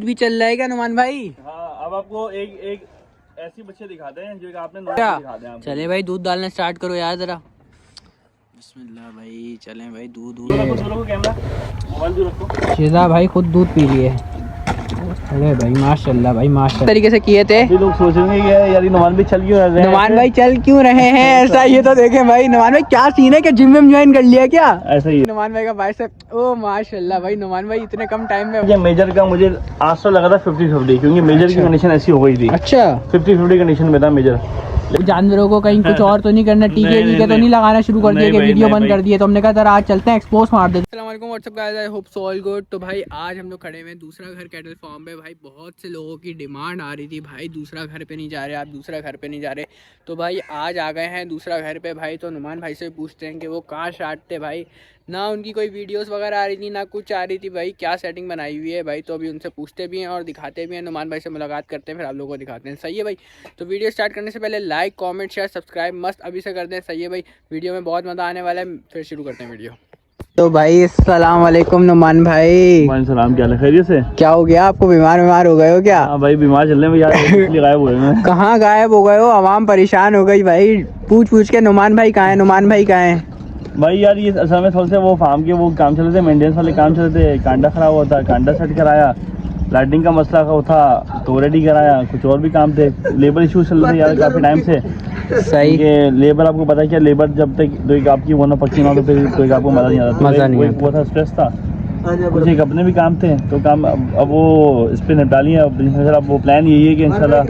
भी चल रहा है क्या नुमान भाई? हाँ, अब आपको एक ऐसी बच्चे दिखाते हैं जो आपने दिखा दे। चले भाई दूध डालना स्टार्ट करो यार जरा। बिस्मिल्लाह भाई, चलें भाई दूध शिजा भाई खुद दूध पी लिए। अरे भाई माशाल्लाह भाई माशाल्लाह तरीके से किए थे। लोग सोचेंगे यार नुमान भाई चल क्यों रहे हैं, नुमान भाई चल क्यों रहे हैं ऐसा। ये तो देखें भाई नुमान भाई क्या सीन है, क्या जिम में ज्वाइन कर लिया क्या? ऐसा ही नुमान भाई का बाइसेप, ओ माशाल्लाह भाई नुमान भाई इतने कम टाइम में। ये मेजर का मुझे आज तो लगा था 50-50 क्योंकि मेजर की कंडीशन ऐसी हो गई थी। अच्छा 50-50 कंडीशन में था मेजर। जानवरों को कहीं कुछ और तो नहीं करना, टीके वीके तो नहीं लगाना शुरू कर दिया कि वीडियो बंद कर दिए? तो हमने कहा सर आज चलते हैं एक्सपोज मार देते। अस्सलाम वालेकुम WhatsApp guys, I hope so all good. तो भाई आज हम लोग खड़े हुए हैं दूसरा घर कैटल फार्म पे। भाई बहुत से लोगों की डिमांड आ रही थी भाई दूसरा घर पे नहीं जा रहे, आप दूसरा घर पे नहीं जा रहे। तो भाई आज आ गए हैं दूसरा घर पे भाई। तो नुमान भाई से पूछते हैं कि वो कहाँ स्टार्ट थे भाई, ना उनकी कोई वीडियोस वगैरह आ रही थी ना कुछ आ रही थी भाई, क्या सेटिंग बनाई हुई है भाई। तो अभी उनसे पूछते भी हैं और दिखाते भी हैं। नुमान भाई से मुलाकात करते हैं फिर आप लोगों को दिखाते हैं। सही है भाई। तो वीडियो स्टार्ट करने से पहले लाइक कमेंट शेयर सब्सक्राइब मस्त अभी से कर दें। सही है भाई, वीडियो में बहुत मज़ा आने वाला है। फिर शुरू करते हैं वीडियो। तो भाई अस्सलाम वालेकुम नुमान भाई। सलाम, क्या खैरियत से? क्या हो गया आपको, बीमार हो गए हो क्या? हाँ भाई बीमार चल रहे हैं यार, गायब हुए हैं। कहाँ गायब हो गए हो, आवाम परेशान हो गई भाई पूछ के नुमान भाई कहाँ है, नुमान भाई कहाँ है? भाई यार ये असल में थोड़े से वो फार्म के वो काम चल रहे थे, मेंटेनेंस वाले काम चल रहे थे। कांडा खराब हुआ था, कांडा सेट कराया, लाइटिंग का मसला था तो रेडी कराया, कुछ और भी काम थे। लेबर इशूज चल रहे थे यार काफ़ी टाइम से। सही के लेबर आपको पता है क्या, लेबर जब तक दो एक आपकी वो ना पक्की ना तो फिर कोई आपको मज़ा नहीं आता। मज़ा नहीं वो था, स्ट्रेस था, कुछ एक अपने भी काम थे तो काम अब वो इस पे निपटा लिए। अब वो प्लान यही है कि इंशाल्लाह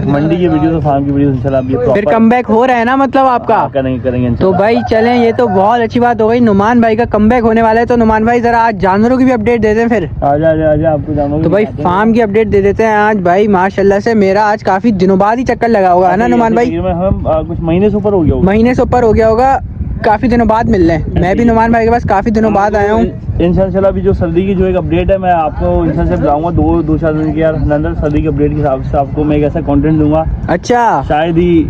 मंडी की वीडियो तो फार्म की वीडियो इंशाल्लाह फिर कमबैक हो रहा है ना, मतलब आपका? करेंगे तो भाई चलें, ये तो बहुत अच्छी बात हो गई। नुमान भाई का कमबैक होने वाला है। तो नुमान भाई जरा आज जानवरों की भी अपडेट दे दें फिर। आजा आपको जानवरों तो भाई फार्म की अपडेट दे देते हैं आज भाई। माशाल्लाह से मेरा आज काफी दिनों बाद ही चक्कर लगा होगा है ना नुमान भाई? हम कुछ महीने से ऊपर हो गया होगा, काफी दिनों बाद मिल रहे हैं। मैं भी नुमान भाई के पास काफी दिनों बाद आया हूँ। इंशाल्लाह अभी जो सर्दी की जो एक अपडेट है मैं आपको इंशाल्लाह से बुलाऊंगा 2-4 दिन के अंदर सर्दी की अपडेट के हिसाब से आपको मैं एक ऐसा कंटेंट दूंगा। अच्छा, शायद ही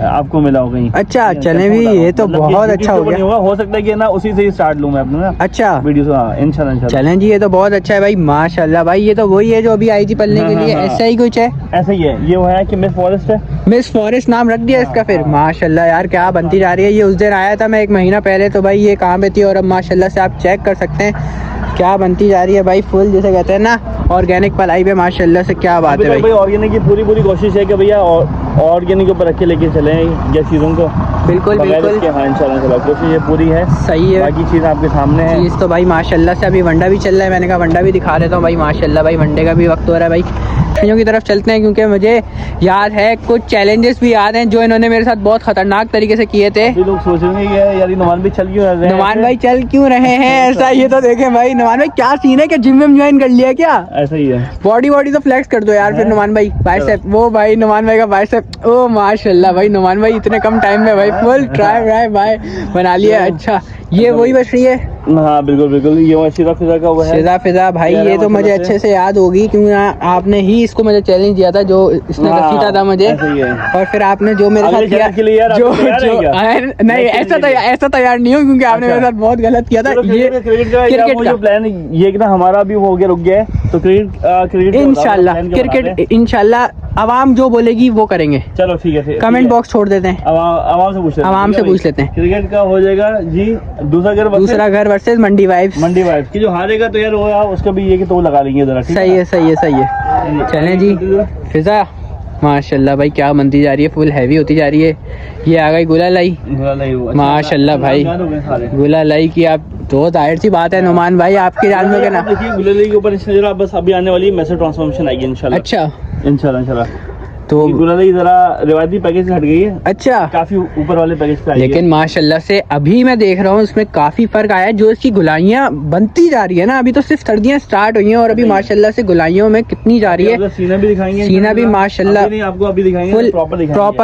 आपको मिला हो कहीं। अच्छा चले भी, ये तो मतलब बहुत अच्छा हो गया। हो सकता है कि ना उसी से ही स्टार्ट लूँ मैं अपना ना। अच्छा वीडियो इंशाल्लाह चलें जी, ये तो बहुत अच्छा है भाई माशाल्लाह भाई। ये तो वही है जो अभी आई थी पलने के लिए, ऐसा ही कुछ है? ऐसा ही है। ये वो है कि मिस फॉरेस्ट है, मिस फॉरेस्ट नाम रख दिया इसका फिर। माशाल्लाह यार क्या बनती जा रही है। ये उस दिन आया था मैं 1 महीना पहले, तो भाई ये कहाँ पे थी और अब माशाल्लाह से आप चेक कर सकते हैं क्या बनती जा रही है भाई। फुल जिसे कहते हैं ना ऑर्गेनिक पलाई पे माशाल्लाह से, क्या बात है भाई। ऑर्गेनिक की पूरी कोशिश है कि भैया ऑर्गेनिक के ऊपर रख के लेके चले ये चीज़ों को। बिल्कुल हाँ इंशाल्लाह कोशिश ये पूरी है। सही है, बाकी चीज़ आपके सामने है। चीज़ तो भाई माशाल्लाह से अभी वंडा भी चल रहा है, मैंने कहा वंडा भी दिखा देता हूँ भाई। माशाल्लाह भाई वंडे का भी वक्त हो रहा है भाई। चीज़ों की तरफ चलते हैं क्योंकि मुझे याद है कुछ चैलेंजेस भी याद हैं जो इन्होंने मेरे साथ बहुत खतरनाक तरीके से किए थे। लोग सोचेंगे यार नुमान भाई चल क्यों रहे हैं, नुमान भाई चल क्यों रहे हैं ऐसा। ये तो देखें भाई नुमान भाई क्या सीन है, क्या जिम में ज्वाइन कर लिया क्या? ऐसा ही है। बॉडी तो फ्लेक्स कर दो यार फिर नुमान भाई। बाइसेप, वो भाई नुमान भाई का बाइसेप, ओ माशाल्लाह भाई नुमान भाई इतने कम टाइम में भाई फुल ट्राई भाई बना लिया। अच्छा ये वही मछली है? हाँ बिल्कुल ये शिजा फिजा का वो है। शिजा फिजा भाई ये तो मुझे अच्छे से याद होगी क्योंकि आपने ही इसको मुझे चैलेंज दिया था, जो इसने घसीटा था मुझे। और फिर आपने जो मेरे साथ किया जो नहीं ऐसा तैयार नहीं हूँ क्योंकि आपने मेरे साथ बहुत गलत किया था। ये क्रिकेट का प्लान ये ना हमारा भी हो गया, रुक गया है तो क्रिकेट इंशाल्लाह, क्रिकेट इंशाल्लाह आवाम जो बोलेगी वो करेंगे। चलो ठीक है, कमेंट बॉक्स छोड़ देते हैं, आवाम से पूछ लेते हैं। क्रिकेट का हो जाएगा जी दूसरा घर वर्सेस मंडी वाइब्स की जो हारेगा तो यार वो उसका भी ये कि तो लगा लेंगे जरा। सही है चलें जी। फिजा माशाल्लाह भाई क्या बनती जा रही है, फुल हैवी होती जा रही है। ये आ गई गुलालाई माशाल्लाह भाई। गुलालाई की आप तो जाहिर सी बात है नुमान भाई आपके जानवर के ना गुलालाई के ऊपर बस अभी आने वाली मैसेज ट्रांसफॉर्मेशन आएगी इंशाल्लाह। अच्छा इंशाल्लाह तो गुलालाई जरा रिवायती पैकेज से हट गई है। अच्छा काफी ऊपर वाले पैकेज पे आई है, लेकिन माशाल्लाह से अभी मैं देख रहा हूँ इसमें काफी फर्क आया है। जो इसकी गुलाइयाँ बनती जा रही है ना, अभी तो सिर्फ सर्दियाँ स्टार्ट हुई हैं और अभी माशाल्लाह से गुलाइयों में कितनी जा रही है। सीना भी दिखाएंगे, सीना भी माशाल्लाह आपको अभी दिखाएंगे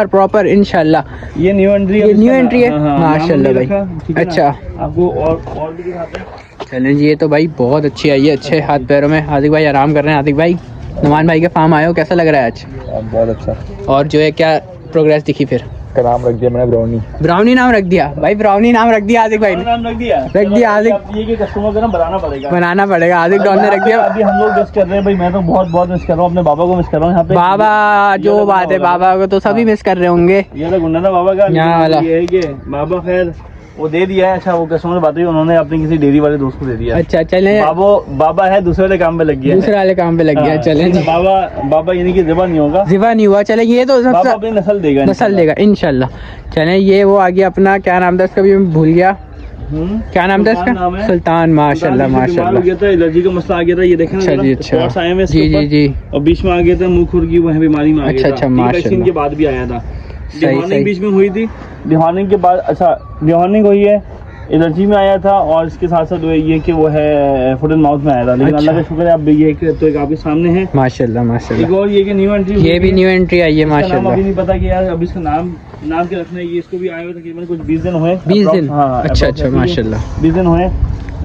प्रॉपर इंशाल्लाह। ये न्यू एंट्री है माशाल्लाह भाई। अच्छा आपको और भी दिखाते हैं। चलें जी, ये तो भाई बहुत अच्छी आई है, अच्छे हाथ पैरों में। हादिक भाई आराम कर रहे हैं। हादिक भाई नुमान भाई के फार्म आए हो, कैसा लग रहा है आज? बहुत अच्छा। और जो है क्या प्रोग्रेस दिखी फिर? इसका नाम रख दिया मैंने ब्राउनी। ब्राउनी नाम रख दिया भाई, ब्राउनी नाम रख दिया आदिक भाई ने। नाम रख दिया आदिक। ये कि कस्टमर को ना बनाना पड़ेगा। आदिक डॉन ने रख दिया। अभी हम लोग मिस कर रहे हैं भाई, मैं तो बहुत मिस कर रहा हूँ अपने बाबा को, मिस कर रहा हूँ यहाँ पे। बाबा जो बात है, बाबा को तो सभी मिस कर रहे होंगे। ये तो गुंडा था बाबा का यहाँ वाला। ये है कि बाबा खैर वो दे दिया है। अच्छा वो कस्टमर बात हुई, उन्होंने अपने किसी डेयरी वाले दोस्त को दे दिया। अच्छा चले, बाबा है दूसरे वाले काम पे लग गया, दूसरे वाले काम पे लग गया। चले बाबा यानी कि ज़िबा नहीं होगा, ज़िबा नहीं हुआ। चले ये तो बाबा अपनी नस्ल देगा इंशाल्लाह। चले ये वो आ गया अपना, क्या नाम था इसका भी मैं भूल गया, क्या नाम था इसका? सुल्तान। माशाल्लाह माशाल्लाह। गया था, एलर्जी का मसला आ गया था, ये देखें अच्छा जी। अच्छा जी। और बीच में आ गया था मुंह खुर की वह बीमारी में आ गया था। अच्छा माशाल्लाह। के बाद भी आया था, सही बीच में हुई थी, डिहार्निंग के बाद। अच्छा डिहार्निंग हुई है, एलर्जी में आया था, और इसके साथ साथ ये कि वो है फुट एंड माउथ में आया था। लेकिन अच्छा। अल्लाह का शुक्र है अब ये तो एक आपके सामने है माशाल्लाह माशाल्लाह। एक और ये कि न्यू एंट्री, ये भी न्यू एंट्री आई है माशाल्लाह। अभी नहीं पता कि यार अब इसका नाम के रखना है। ये इसको भी आए हुए तकरीबन कुछ 20 दिन हुए। 20 दिन? हाँ अच्छा माशाल्लाह 20 दिन हुए।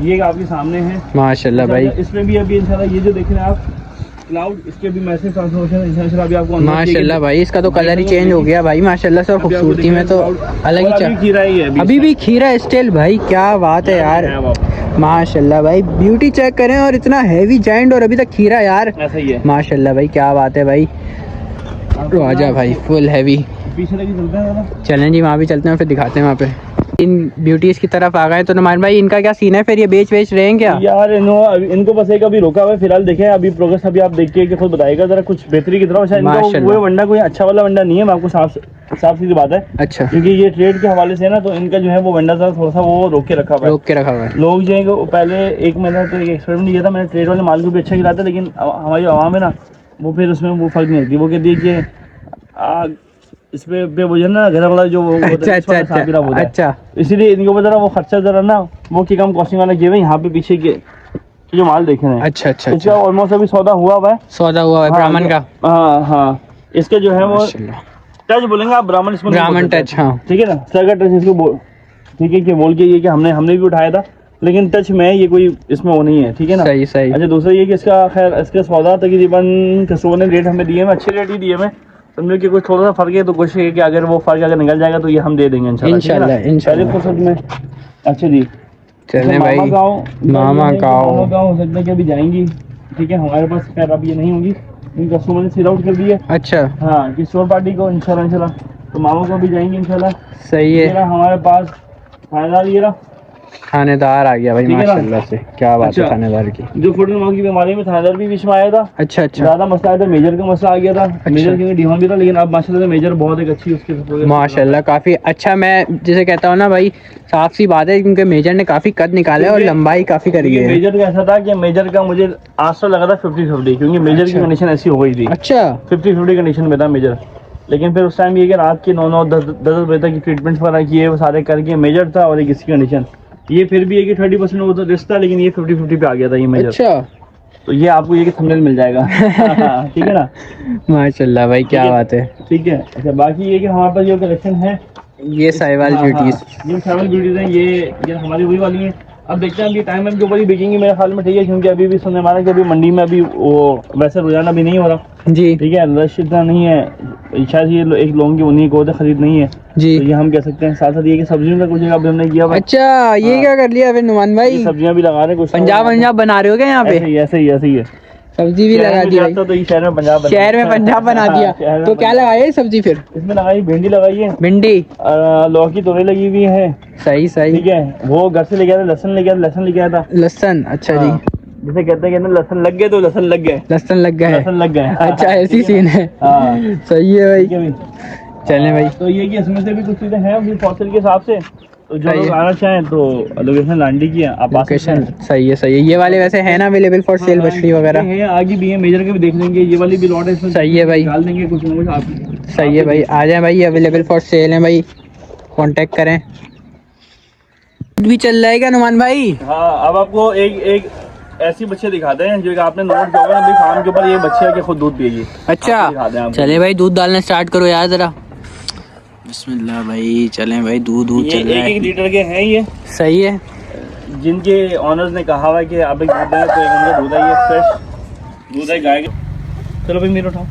ये आपके सामने है माशाल्लाह भाई। इसमें भी अभी इंशाल्लाह ये जो देख रहे हैं आप क्लाउड, इसके भी मैसेज ट्रांसफॉर्मेशन इंशाल्लाह अभी आपको माशाल्लाह भाई। इसका तो कलर ही चेंज हो गया भाई माशाल्लाह से, और खूबसूरती में तो अलग ही खीरा ही है अभी भी खीरा स्टाइल भाई, क्या बात है यार माशाल्लाह भाई। ब्यूटी चेक करें, और इतना हैवी जाइंट और अभी तक खीरा यार, ऐसा ही है माशाल्लाह भाई, क्या बात है भाई। राजा भाई फुल हैवी। पीछे लगी चलते हैं, चलें जी वहाँ भी चलते हैं, फिर दिखाते हैं वहाँ पे। इन ब्यूटीज की तरफ आ गए तो नुमान भाई इनका क्या सीन है फिर, ये बेच रहे हैं क्या? यार इनको बस एक अभी रोका हुआ है फिलहाल, देखें अभी प्रोग्रेस अभी आप देखिए कि खुद बताएगा जरा कुछ बेहतरी की तरफ। अच्छा वो वंडा कोई अच्छा वाला वंडा नहीं है, मैं आपको साफ सीधी बात है। अच्छा क्योंकि ये ट्रेड के हवाले से ना, तो इनका जो है वो वंडा थोड़ा सा वो रोक के रखा हुआ है। लोग जो है पहले एक महीना तो एक एक्सपेरिमेंट किया था मैंने, ट्रेड वाले माल को भी अच्छा खिलाता, लेकिन हमारी आवाम है ना वो फिर उसमें वो फर्क नहीं होती। वो कहती है कि इस पे वो ना घर वाला जो अच्छा इसीलिए इनको जरा वो खर्चा जरा ना वो की कम कॉस्टिंग वाला किए यहाँ पे पीछे के जो माल देखे हैं। अच्छा इसका ऑलमोस्ट अभी सौदा हुआ है ब्राह्मण का। हाँ इसके जो है वो टच बोलेंगे आप, ब्राह्मण इसमें ब्राह्मण टच। हाँ ठीक है ना, सगा टच इसको ठीक है कि बोल के ये कि हमने भी उठाया था, लेकिन टच में ये कोई इसमें वो नहीं है। ठीक है ना, सही। अच्छा दूसरा ये कि इसका खैर इसका सौदा तकरीबन कस्टमर ने रेट हमें दिए, अच्छे रेट ही दिए हमें। समझो कि कुछ थोड़ा सा फर्क है तो कोशिश है कि अगर वो फर्क अगर निकल जाएगा तो ये हम दे देंगे इंशाल्लाह फुर्सत में। अच्छा जी चलें भाई। मामा गाँव हो सकता है कि अभी जाएंगी। ठीक है हमारे पास खैर अब ये नहीं होगी, इन कस्टमर ने सील आउट कर दिया। अच्छा हाँ कि स्टोर पार्टी को इंशाल्लाह तो मामा को भी जाएंगे इंशाल्लाह। सही है। हमारे पास फायदा ये रहा थानेदार आ गया भाई माशाल्लाह से, क्या बात है थानेदार की। जो फुट एंड माउथ की बीमारी में थानेदार भी बीच में आया था। अच्छा ज्यादा मसला आया था, मेजर का मसला आ गया था। मेजर क्योंकि डिहान भी था, लेकिन अब माशाल्लाह मेजर बहुत एक अच्छी उसके माशाल्लाह काफी अच्छा। मैं जिसे कहता हूँ ना भाई साफ सी बात है, क्योंकि मेजर ने काफी कद निकाला है और लंबाई काफी करी है। मेजर का ऐसा था कि मेजर का मुझे आज तो लगा था 50-50, क्योंकि मेजर की कंडीशन ऐसी हो गई थी। अच्छा 50-50 कंडीशन में था मेजर, लेकिन फिर उस टाइम ये कि रात के 9-10 बजे तक ट्रीटमेंट वगैरह किए वो सारे करके मेजर था, और एक इसकी कंडीशन ये फिर भी है कि 30% वो तो रिस्क था, लेकिन ये 50-50 पे आ गया था ये मेजर। अच्छा तो ये आपको ये कि थंबनेल मिल जाएगा। ठीक है ना माशाल्लाह भाई क्या बात है। ठीक है अच्छा बाकी ये कि हमारे पास जो कलेक्शन है ये साहिवाल ब्यूटीज, ये साहिवाल ब्यूटीज हैं, ये हमारी वही वाली हैं। अब देखते हैं अभी टाइम के ऊपर ही बिकेंगी मेरे ख्याल में। ठीक है क्योंकि अभी भी सुनने वाला कि अभी मंडी में अभी वो वैसे रुझाना भी नहीं हो रहा जी। ठीक है रश इतना नहीं है, शायद ये एक लोगों की उन्हीं को खरीद नहीं है जी, तो ये हम कह सकते हैं। साथ साथ ये कि सब्जियों का कुछ अभी हमने किया। अच्छा ये क्या कर लिया अभी नुमान भाई, सब्जियां भी लगा रहे हैं कुछ। पंजाब बना रहे हो क्या यहाँ पे? ऐसे ही है सब्जी भी लगा दी भाई। तो ये शहर में पंजाब बना दिया। तो क्या लगाई है सब्जी फिर? इसमें लगाई भिंडी लगाई है, भिंडी लौकी तोरी लगी हुई है। सही ठीक है वो घर से लेके आया था, लहसन लेके आया था। लहसन अच्छा जी, जिसे कहते हैं कि लहसन लग गए तो लहसन लग गए। अच्छा ऐसी सीन है। सही है भाई चलें भाई। तो ये कि इसमें से भी कुछ चीजें हैं अभी फॉसिल के हिसाब से, तो जो लोग आना चाहें तो लोकेशन लांडी की है आप लोकेशन। सही है ये वाले वैसे है ना अवेलेबल फॉर सेल मछली वगैरह है, आगे भी है मेजर के भी देख लेंगे, ये वाली भी लॉट है इसमें। सही है भाई डाल देंगे कुछ ना कुछ आप। सही है भाई आ जाए भाई, अवेलेबल फॉर सेल है भाई, कांटेक्ट करें। भी चल रहा है क्या नुमान भाई? हाँ अब आपको एक ऐसी बच्चे दिखाते हैं जो आपने नोट किया होगा अभी फार्म के ऊपर, ये बच्चे है कि खुद दूध पिएगी। अच्छा चले भाई दूध डालना स्टार्ट करो यार जरा। बिस्मिल्लाह भाई चलें भाई दूध चल रहा है। 1 लीटर के हैं ये। सही है। जिनके ऑनर्स ने कहा हुआ कि आप एक दूध दें तो उनका दूध है, ये फ्रेश दूध है गाय का। चलो भाई मेरे उठाओ।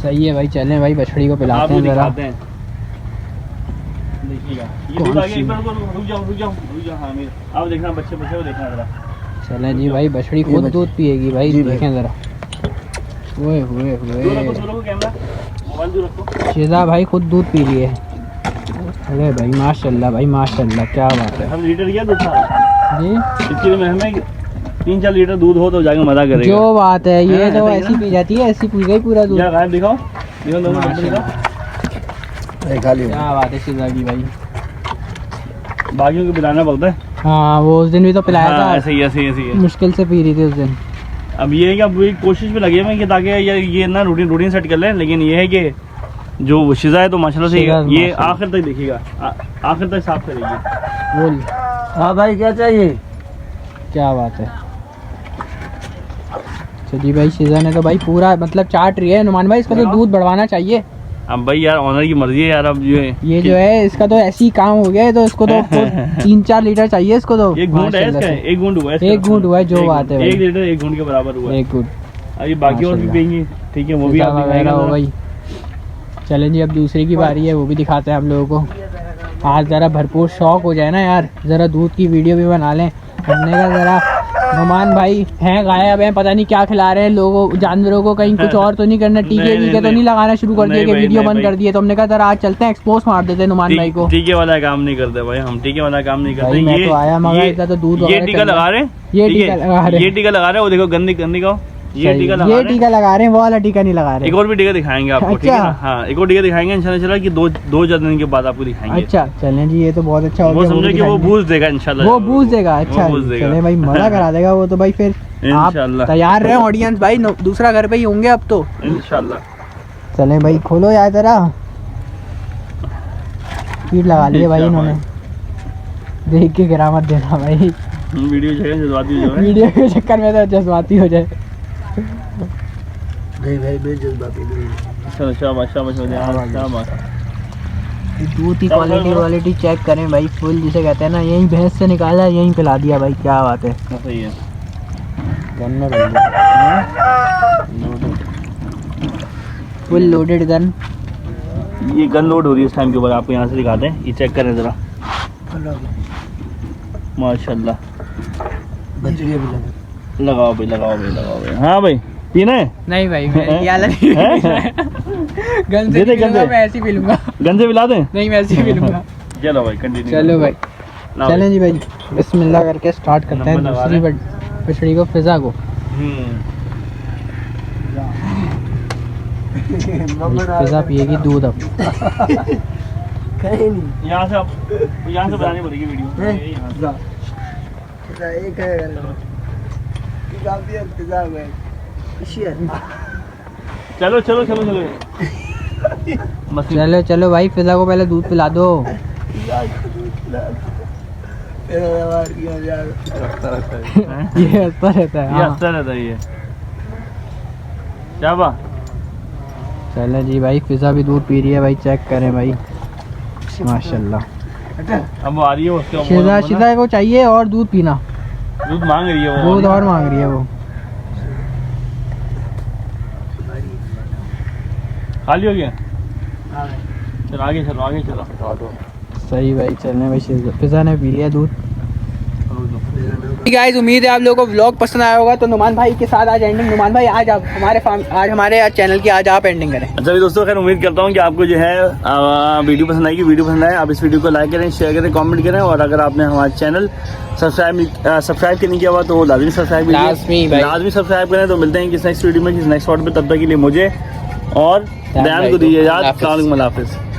सही है भाई चलें भाई बछड़ी को पिलाते हैं जरा। देखिएगा ये कौन दूध आ गया, सी? एक बार रुक जाओ हाँ मेरे अब देखना बच्चे को देखना जरा। चले जी भाई, बछड़ी खुद दूध पिएगी भाई, देखें जरा। ओए हुए दूर रखो कैमरा, मोबाइल दूर रखो। शिजा भाई खुद दूध पी रही है। अरे भाई माशाल्लाह भाई माशाल्लाह, क्या बात है हम लीटर क्या दूध था जी। इसके लिए हमें 3-4 लीटर दूध हो तो जाके मजा करेगा। जो बात है ये हाँ, तो ऐसा ही ऐसी ना? पी जाती है, ऐसी पी गई पूरा दूध। क्या गायब दिखाओ दोनों माशाल्लाह। क्या बात है शिजा की भाई। बाकियों को पिलाना पड़ता है। हाँ वो उस दिन भी तो पिलाया हाँ, था, ऐसे ही है। मुश्किल से पी रही थी उस दिन। अब ये है कि अब कोशिश पे लगे हैं कि ताकि ये ना रूटीन सेट कर लें, लेकिन ये है कि जो शिजा है तो माशाल्लाह से शिजा ये माशाल्लाह। आखिर तक देखिएगा, आखिर तक साफ करेगी। बोल हाँ भाई क्या चाहिए? क्या बात है। चलिए भाई शिजा ने तो भाई पूरा मतलब चाट रही है। नुमान भाई इसका तो दूध बढ़वाना चाहिए। अब भाई यार ऑनर की मर्जी है यार। अब ये जो है इसका तो ऐसी काम हो गया है, तो इसको तो 3-4 लीटर चाहिए इसको तो। एक घूंट है इसका, माशाल्लाह से। एक घूंट हुआ है इसका। एक घूंट हुआ है, जो बात है भाई। 1 लीटर 1 घूंट के बराबर हुआ है। एक गुड अब ये बाकी और भी माशाल्लाह। पिएंगी, ठीक है वो भी आप वगैरह दिखाएगा हो गई। चलें जी अब दूसरी की बारी है, वो भी दिखाते हैं हम लोगों को। आज ज़रा भरपूर शौक हो जाए ना यार, ज़रा दूध की वीडियो भी बना लें। हमने कहा ज़रा नुमान भाई हैं गायब हैं, पता नहीं क्या खिला रहे हैं लोगों जानवरों को, कहीं कुछ और तो नहीं करना, टीके नहीं, वीके तो नहीं। नहीं लगाना शुरू कर दिए नहीं कि भाई, वीडियो नहीं बंद भाई। कर दिए। तो हमने कहा ज़रा आज चलते हैं, एक्सपोज मार देते हैं नुमान भाई को। टीके वाला काम नहीं करते भाई, हम टीके वाला काम नहीं करते। भाई मैं तो आया मगर इसका तो दूध ये वगैरह टीका चल रहा लगा है। रहे हैं, ये ठीक टीका है? लगा रहे हैं। ये टीका लगा रहे हैं, वो देखो गंदी गंदी का ये टीका लगा ये रहे हैं। टीका लगा रहे हैं, वो वाला टीका नहीं लगा रहे। एक और भी टीका दिखाएंगे आपको, ठीक है अच्छा। ना? हाँ एक और टीका दिखाएंगे इंशाल्लाह कि 2-4 दिन के बाद आपको दिखाएंगे। अच्छा चलें जी, ये तो बहुत अच्छा हो वो गया। समझो भी कि वो दिखाएंगे। बूझ देगा इंशाल्लाह। वो बूझ देगा। अच्छा बूझ देगा। चले भाई मजा करा देगा वो तो भाई। फिर आप इंशाल्लाह। तैयार रहे ऑडियंस भाई, दूसरा घर पे ही होंगे अब तो। इंशाल्लाह। चले भाई खोलो यार जरा। कीट लगा लिए भाई इन्होंने, देख के गिरा मत देना भाई। वीडियो जज्बाती जो है। वीडियो के चक्कर में तो जज्बाती हो जाए। नहीं भाई मैं जज्बाती नहीं। शाबाश। दूध की क्वालिटी चेक करें भाई, फुल जिसे कहते हैं ना, यहीं भैंस से निकाला यहीं पिला दिया भाई, क्या बात है। सही है। गन में फुल लोडेड गन। ये गन लोड हो रही है इस टाइम के ऊपर, आपको यहाँ से दिखाते हैं, ये चेक करें जरा। माशाल्लाह। बछड़िया भी लगा। लगाओ भाई। हाँ भाई पीना है? नहीं भाई मैं ये वाला नहीं गन से दे दे, नहीं गन पीलूंगा, दे। मैं ऐसे ही पीलूंगा। गन से पिला दें? नहीं मैं ऐसे ही पीलूंगा। चलो भाई कंटिन्यू। चलो भाई लाओ चलें जी भाई, बिस्मिल्लाह करके स्टार्ट करते हैं नंबर लगा दूसरी रहे बछड़ी को, फिजा को। फिजा पिएगी दूध अब। कहीं नहीं। यहाँ से बनानी पड़ेगी वीडियो। हैं? यहाँ से। एक है चलो बस चलो भाई, फिजा को पहले दूध पिला दो। ये हंसता रहता है। ये हाँ। हंसता रहता है ये। क्या बा? चले जी भाई, फिजा भी दूध पी रही है भाई, चेक करें भाई माशाल्लाह। अब वो आ रही है उसके शिजा को चाहिए और दूध पीना, दूध मांग रही है वो। दूध और मांग रही है वो। खाली हो गया? चलो आगे चलो। सही भाई, चलने भाई फिजा ने पी लिया दूध। गाइस उम्मीद है आप लोगों को व्लॉग पसंद आया होगा। तो नुमान भाई के साथ आज एंडिंग, नुमान भाई आज आप हमारे चैनल की आज आप एंडिंग करें। अच्छा दोस्तों, खैर उम्मीद करता हूँ कि आपको जो है वीडियो पसंद आए। आप इस वीडियो को लाइक करें, शेयर करें, कमेंट करें, और अगर आपने हमारा चैनल सब्सक्राइब नहीं किया हुआ तो लाजमी सब्सक्राइब करें। तो मिलते हैं किस नेक्स्ट वीडियो में, किस नेक्स्ट शॉट में। तब तक के लिए मुझे और दयान को दीजिए याद। अस्सलाम वालेकुम, अल्लाह हाफिज़।